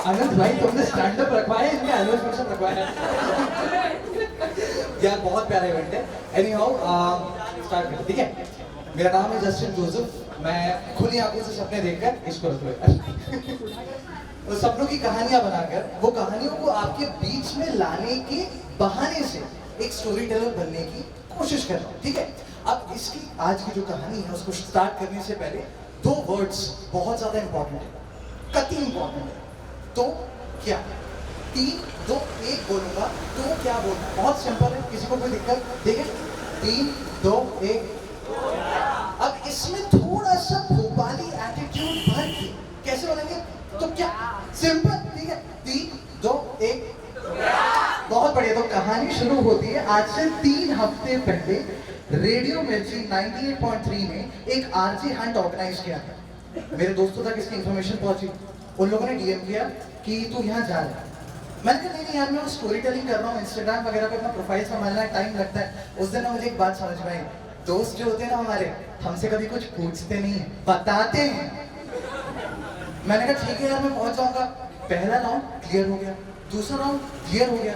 आनंद भाई तुमने stand up रखवाया इनका एनुअल फंक्शन रखवाया यार बहुत प्यारा इवेंट है। एनी हाउ स्टार्ट करते ठीक है। मेरा नाम है जस्टिन जोसेफ। मैं खुली आंखों से सपने देखकर इसको तो सपनों की कहानियां बनाकर वो कहानियों को आपके बीच में लाने के बहाने से एक स्टोरी टेलर बनने की कोशिश कर रहा हूँ ठीक है। अब इसकी आज की जो कहानी है उसको स्टार्ट करने से पहले दो वर्ड्स बहुत ज्यादा इंपॉर्टेंट है, कति इंपॉर्टेंट है। तो क्या 3 2 1 बोलूंगा तो क्या बोलना, बहुत सिंपल है, किसी को कोई दिक्कत देखे 3 2 1। अब इसमें थोड़ा सा भोपाली एटीट्यूड भर के कैसे बोलेंगे तो क्या, सिंपल ठीक है 3 2 1। बहुत बढ़िया। तो कहानी शुरू होती है आज से 3 हफ्ते पहले रेडियो मिर्ची 98.3 में एक आरजे हंट ऑर्गेनाइज किया था। मेरे दोस्तों तक इसकी इंफॉर्मेशन पहुंची, उन लोगों ने डीएम किया कि तू यहाँ जा रहा है। मैंने कहा नहीं यार मैं स्टोरी टेलिंग कर रहा हूँ, इंस्टाग्राम वगैरह पे अपना प्रोफाइल संभालना टाइम लगता है। उस दिन ना मुझे एक बात समझ में आई, दोस्त जो होते हैं ना हमारे हमसे कभी कुछ पूछते नहीं है, बताते हैं। मैंने कहा ठीक है यार मैं पहुंच जाऊंगा। पहला राउंड क्लियर हो गया, दूसरा राउंड क्लियर हो गया,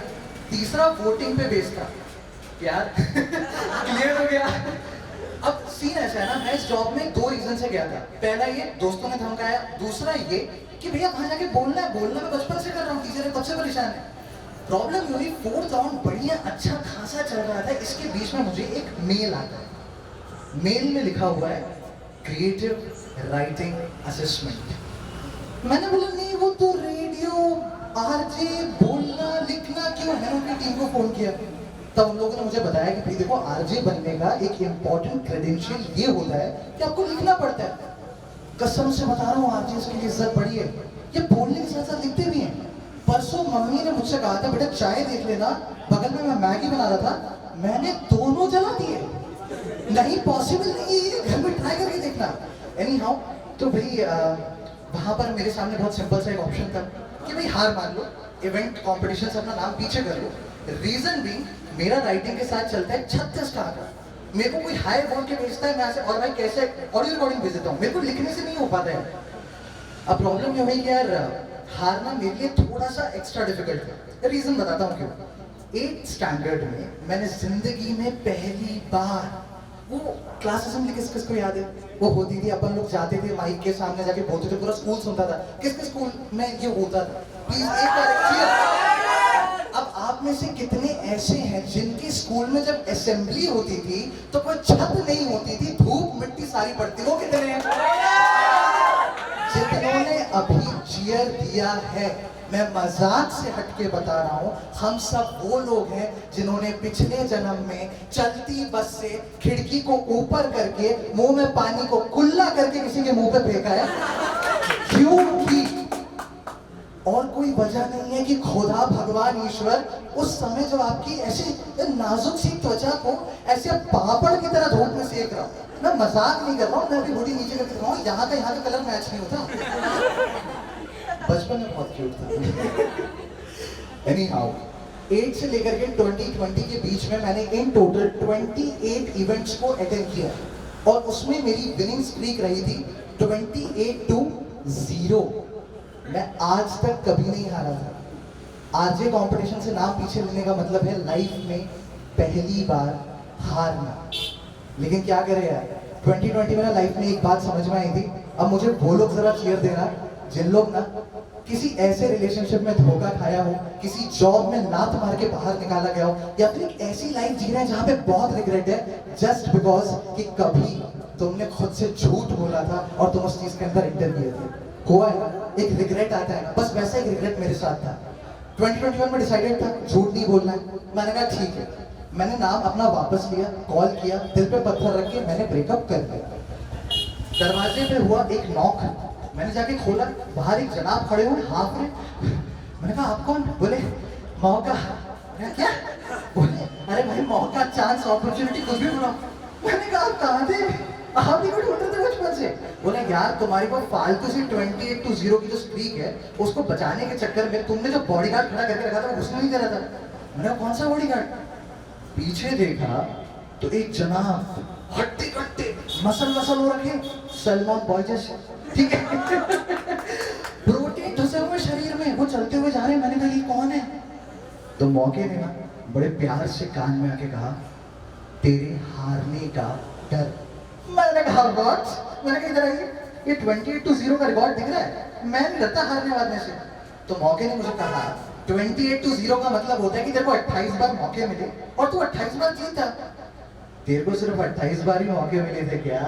तीसरा वोटिंग पे बेस था यार क्लियर हो गया। अब सीन ऐसा है ना, मैं इस जॉब में 2 रीजन से गया था। पहला ये दोस्तों ने धमकाया, दूसरा ये कि भैया वहां जाके बोलना है, बोलना मैं बचपन से कर रहा हूँ, टीचर कब से परेशान है। प्रॉब्लम ये हुई 4th राउंड बढ़िया अच्छा खासा चल रहा था, इसके बीच में मुझे एक मेल आता है। मेल में लिखा हुआ है क्रिएटिव राइटिंग असेसमेंट। मैंने बोला नहीं वो तो रेडियो आरजे बोलना लिखना क्यों है। उनकी टीम को फोन किया, तब उन लोगों ने मुझे बताया कि भाई देखो आरजे बनने का एक इम्पोर्टेंट क्रेडेंशियल ये होता है कि आपको लिखना पड़ता है। कसम से बता रहा हूँ आरजे इसके लिए इज्जत बड़ी है, ये बोलने के साथ साथ लिखते भी हैं। परसों मम्मी ने मुझसे कहा था बेटा चाय देख लेना, बगल में मैं मैगी बना रहा था, मैंने दोनों जला दिए। नहीं पॉसिबल नहीं है, घर में ट्राई करके देखना। एनी हाउ तो भाई वहां पर मेरे सामने बहुत सिंपल सा एक ऑप्शन था कि भाई हार मान लो, इवेंट कॉम्पिटिशन से अपना नाम पीछे कर लो। रीजन भी मेरा राइटिंग के साथ चलता है 36 का। मेरे को कोई हाई बोल के भेजता है, मैं ऐसे और भाई कैसे ऑडियो रिकॉर्डिंग भेज देता हूँ, मेरे को लिखने से नहीं हो पाता है। अब प्रॉब्लम ये हुई कि यार हारना मेरे लिए थोड़ा सा एक्स्ट्रा डिफिकल्ट है। रीजन बताता हूँ क्यों। 8th स्टैंडर्ड में मैंने जिंदगी में पहली बार वो क्लास असेंबली किस किस को याद है, वो होती थी, अपन लोग जाते थे माइक के सामने जाके बोलते थे, पूरा स्कूल सुनता था। किस किस स्कूल में ये होता था, प्लीज एक बार। अब आप में से कितने ऐसे हैं जिनके स्कूल में जब असेंबली होती थी तो कोई छत नहीं होती थी, धूप मिट्टी सारी पड़ती, वो कितने हैं? जिन्होंने अभी चीयर दिया है, मैं मजाक से हटके बता रहा हूँ, हम सब वो लोग हैं जिन्होंने पिछले जन्म में चलती बस से खिड़की को ऊपर करके मुंह में पानी को कुल्ला करके किसी के मुंह पे फेंका है। क्योंकि और कोई वजह नहीं है कि खुदा भगवान ईश्वर उस समय जब आपकी ऐसे नाजुक सी त्वचा को ऐसे पापड़ की तरह धूप में सेक रहा हूँ। मैं मजाक नहीं कर रहा हूँ, मैं भी बॉडी नीचे करके दिखाऊँ, यहाँ का कलर मैच नहीं होता। बचपन में बहुत क्यूट था। एनी हाउ 8 से लेकर के 2020 के बीच में मैंने इन टोटल 28 इवेंट्स को अटेंड किया और उसमें मेरी विनिंग स्ट्रीक रही थी 28-0। मैं आज तक कभी नहीं हारा था। आरजे कंपटीशन से नाम पीछे लेने का मतलब है लाइफ में पहली बार हारना। लेकिन क्या करें यार, 2020 में ना लाइफ में एक बात समझ में आई थी। अब मुझे वो लोग जरा चीयर देना जिन लोग ना किसी ऐसे रिलेशनशिप में धोखा खाया हो, किसी जॉब में लात मार के बाहर निकाला गया हो, या फिर एक ऐसी लाइफ जी रहे हैं जहाँ पे बहुत रिग्रेट है जस्ट बिकॉज कि कभी तुमने खुद से झूठ बोला था और तुम उस चीज के अंदर इंटर किए थे। हुआ है ना, एक रिग्रेट आता है ना, बस वैसा एक रिग्रेट मेरे साथ था। 2021 में डिसाइडेड था झूठ नहीं बोलना है। मैंने कहा ठीक है, मैंने नाम अपना वापस लिया, कॉल किया, दिल पे पत्थर रख के मैंने ब्रेकअप कर दिया। दरवाजे पे हुआ एक नॉक, मैंने जाके खोला, बाहर एक जनाब खड़े हुए हाथ में। मैंने कहा आप कौन? बोले मौका। क्या? बोले अरे भाई मौका, चांस, अपॉर्चुनिटी, कुछ भी बोला। मैंने कहा आप कहाँ थे? आप ही को ढूंढ रहे थे बचपन से। बोले यार तुम्हारी वो फालतू सी 28-0 की जो स्ट्रीक है उसको बचाने के चक्कर में तुमने जो बॉडीगार्ड खड़ा करके रखा था वो घुसना नहीं दे रहा था। मैंने कहा कौन सा बॉडीगार्ड? पीछे देखा तो एक जनाब हट्टे कट्टे मसल हो रखे, सलमान बॉय जैसे, ठीक है, प्रोटीन धुसे हुए शरीर में, वो कौन है? तो मौके ने ना बड़े प्यार से कान में आके कहा, तेरे हारने का डर। मैंने कहा व्हाट? मैंने कहा इधर आइए, ये 28-0 का रिकॉर्ड दिख रहा है, मैं नहीं डरता हारने वाले से। तो मौके ने मुझे कहा 28-0 का मतलब होता है कि तेरे को 28 बार मौके मिले और तू 28 बार जीता। तेरे को सिर्फ 28 बार ही मौके मिले थे क्या?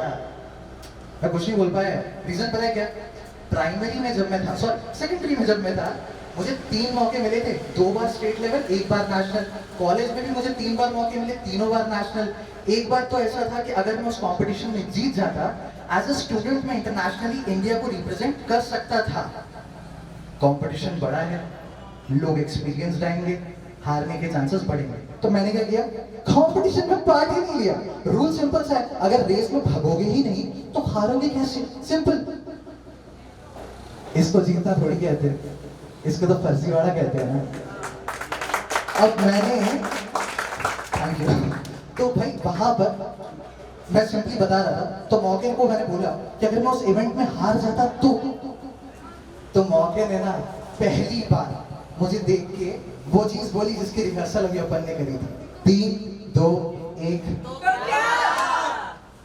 मैं कुछ नहीं बोल पाया। रीजन पता है क्या? प्राइमरी में जब मैं था, सॉरी सेकेंडरी में जब मैं था, मुझे 3 मौके मिले थे, 2 बार स्टेट लेवल, 1 बार नेशनल। कॉलेज में भी मुझे 3 बार मौके मिले, तीनों बार नेशनल। एक बार तो ऐसा था कि अगर मैं उस कंपटीशन में जीत जाता, एज अ स्टूडेंट मैं इंटरनेशनली इंडिया को रिप्रेजेंट कर सकता था। कंपटीशन बड़ा है, लोग एक्सपीरियंस आएंगे, हारने के चांसेस बढ़ेंगे। तो मैंने क्या किया? कंपटीशन में पार्ट ही नहीं लिया। रूल सिंपल सा है, अगर रेस में भागोगे ही नहीं तो हारोगे कैसे? सिंपल। इसको जीतना थोड़ी कहते हैं, इसको तो फर्जीवाड़ा कहते हैं ना। अब मैंने, थैंक यू। तो भाई वहां पर मैं सिंपली बता रहा था, तो मौके को मैंने बोला कि अगर मैं उस इवेंट में हार जाता तो मौके ने ना पहली बार मुझे देख के वो चीज बोली जिसकी रिहर्सल अभी अपन ने करी थी। 3, 2, 1।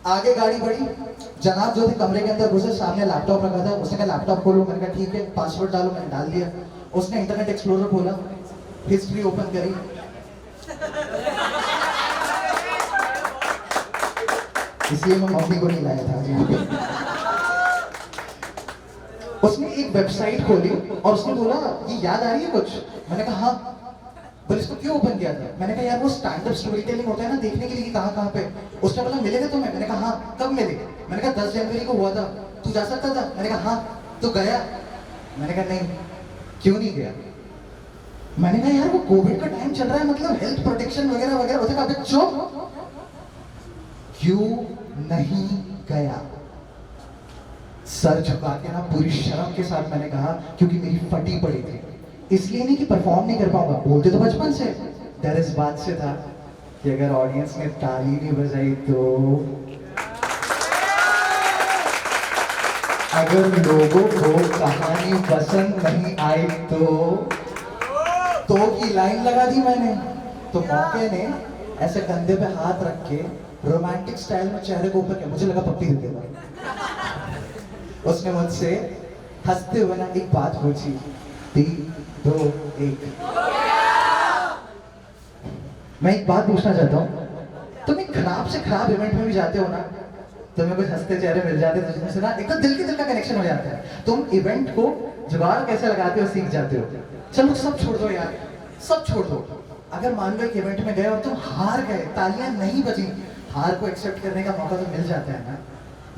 आगे गाड़ी बढ़ी, जनाब जो थे कमरे के अंदर घुसे, सामने लैपटॉप रखा था। उसने कहा लैपटॉप खोलो, मैंने कहा ठीक है, पासवर्ड डालो, मैंने डाल दिया। उसने इंटरनेट एक्सप्लोरर खोला, हिस्ट्री ओपन करी, इसलिए मैं मम्मी को नहीं लाया था जी। उसने एक वेबसाइट खोली और उसने बोला ये याद आ रही है कुछ? मैंने कहा हाँ। बोले इसको क्यों ओपन किया था? मैंने कहा यार वो स्टैंड अप स्टोरी टेलिंग होता है ना, देखने के लिए कि कहाँ कहाँ पे। उसने बोला मिलेगा तुम्हें? मैंने कहा हाँ। कब मिले? मैंने कहा 10 जनवरी को हुआ था, तू जा सकता था? मैंने कहा हाँ। तो गया? मैंने कहा नहीं। क्यों नहीं गया? मैंने कहा यार वो कोविड का टाइम चल रहा है, मतलब हेल्थ प्रोटेक्शन वगैरह वगैरह। उसने कहा अबे चुप, क्यों नहीं गया? सर झुका के ना पूरी शर्म के साथ मैंने कहा क्योंकि मेरी फटी पड़ी थी, इसलिए नहीं कि परफॉर्म नहीं कर पाऊंगा, बोलते तो बचपन से। डर इस बात से था कि अगर ऑडियंस ने ताली नहीं बजाई तो, अगर लोगों को कहानी पसंद नहीं आई तो की लाइन लगा दी मैंने। तो मौके ने ऐसे कंधे पे हाथ रख के रोमांटिक स्टाइल में चेहरे को ऊपर किया, मुझे लगा पप्पी दे देगा। उसने मुझसे हंसते हुए ना एक बात पूछी, 3, 2, 1। मैं एक बात पूछना चाहता हूँ, तुम एक खराब से खराब इवेंट में भी जाते हो ना, तुम्हें कुछ हंसते चेहरे मिल जाते हैं जिसमें से ना एकदम दिल का कनेक्शन हो जाता है। तुम इवेंट को जुगाड़ कैसे लगाते हो सीख जाते हो। चलो सब छोड़ दो यार, सब छोड़ दो। अगर मान लो एक इवेंट में गए और तुम हार गए, तालियां नहीं बजी, हार को एक्सेप्ट करने का मौका तो मिल जाता है ना।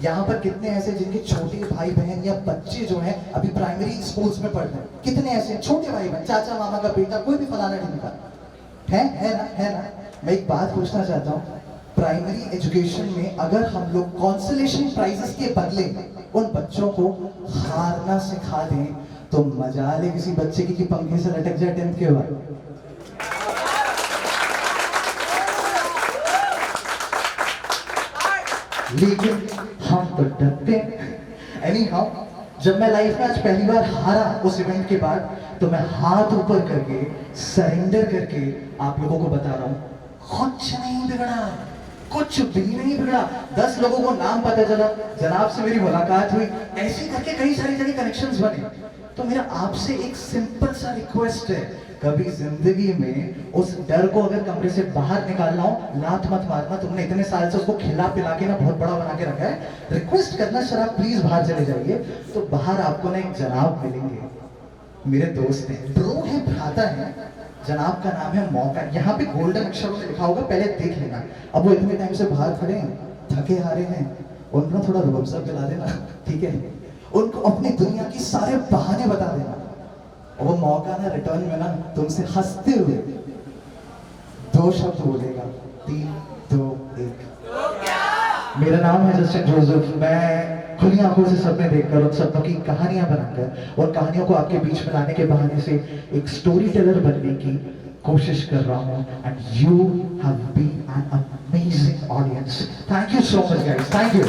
यहाँ पर कितने ऐसे जिनके छोटे भाई बहन या बच्चे जो हैं अभी प्राइमरी स्कूल्स में पढ़ रहे हैं, कितने ऐसे छोटे भाई बहन, चाचा मामा का बेटा, कोई भी फलाना ढिमका है ना। मैं एक बात पूछना चाहता हूँ, प्राइमरी एजुकेशन में अगर हम लोग कॉन्सोलेशन प्राइजेस के बदले उन बच्चों को हारना सिखा दें तो मजा ले किसी बच्चे की कि पंखे से लटक जाए 10th के बाद। लेकिन हम तो डरते हैं। एनीहाउ, जब मैं लाइफ में आज पहली बार हारा उस इवेंट के बाद, तो मैं हाथ ऊपर करके सरेंडर करके आप लोगों को बता रहा हूँ, कुछ नहीं बिगड़ा, कुछ भी नहीं बिगड़ा। 10 लोगों को नाम पता चला, जनाब से मेरी मुलाकात हुई, ऐसे करके कई सारी जगह कनेक्शंस बने। तो मेरा आपसे एक सिंपल सा रिक्वेस्ट है, कभी जिंदगी में उस डर को अगर कमरे से बाहर निकालना हो, लात मत मारना। तुमने इतने साल से उसको खिला पिला के ना बहुत बड़ा बना के रखा है। रिक्वेस्ट करना सर आप प्लीज बाहर चले जाइए। तो बाहर आपको ना एक जनाब मिलेंगे, मेरे दोस्त हैं, ब्रो है, भ्राता है। जनाब का नाम है मौका, यहाँ पे गोल्डन अक्षरों में लिखा होगा, पहले देख लेना। अब वो इतने टाइम से बाहर खड़े हैं, थके हारे हैं, उनको थोड़ा रुअफ़ज़ा पिला देना, ठीक है। उनको अपनी दुनिया की सारे बहाने बता देना, और वो मौका ना रिटर्न में ना तुमसे हंसते हुए 2 शब्द बोलेगा, 3, 2, 1। मेरा नाम है जस्टिन जोसेफ। मैं खुली आंखों से सपने देखकर उन सपनों की कहानियां बनाकर और कहानियों को आपके बीच में लाने के बहाने से एक स्टोरी टेलर बनने की कोशिश कर रहा हूं। And you have been an amazing audience. Thank you so much guys, thank you.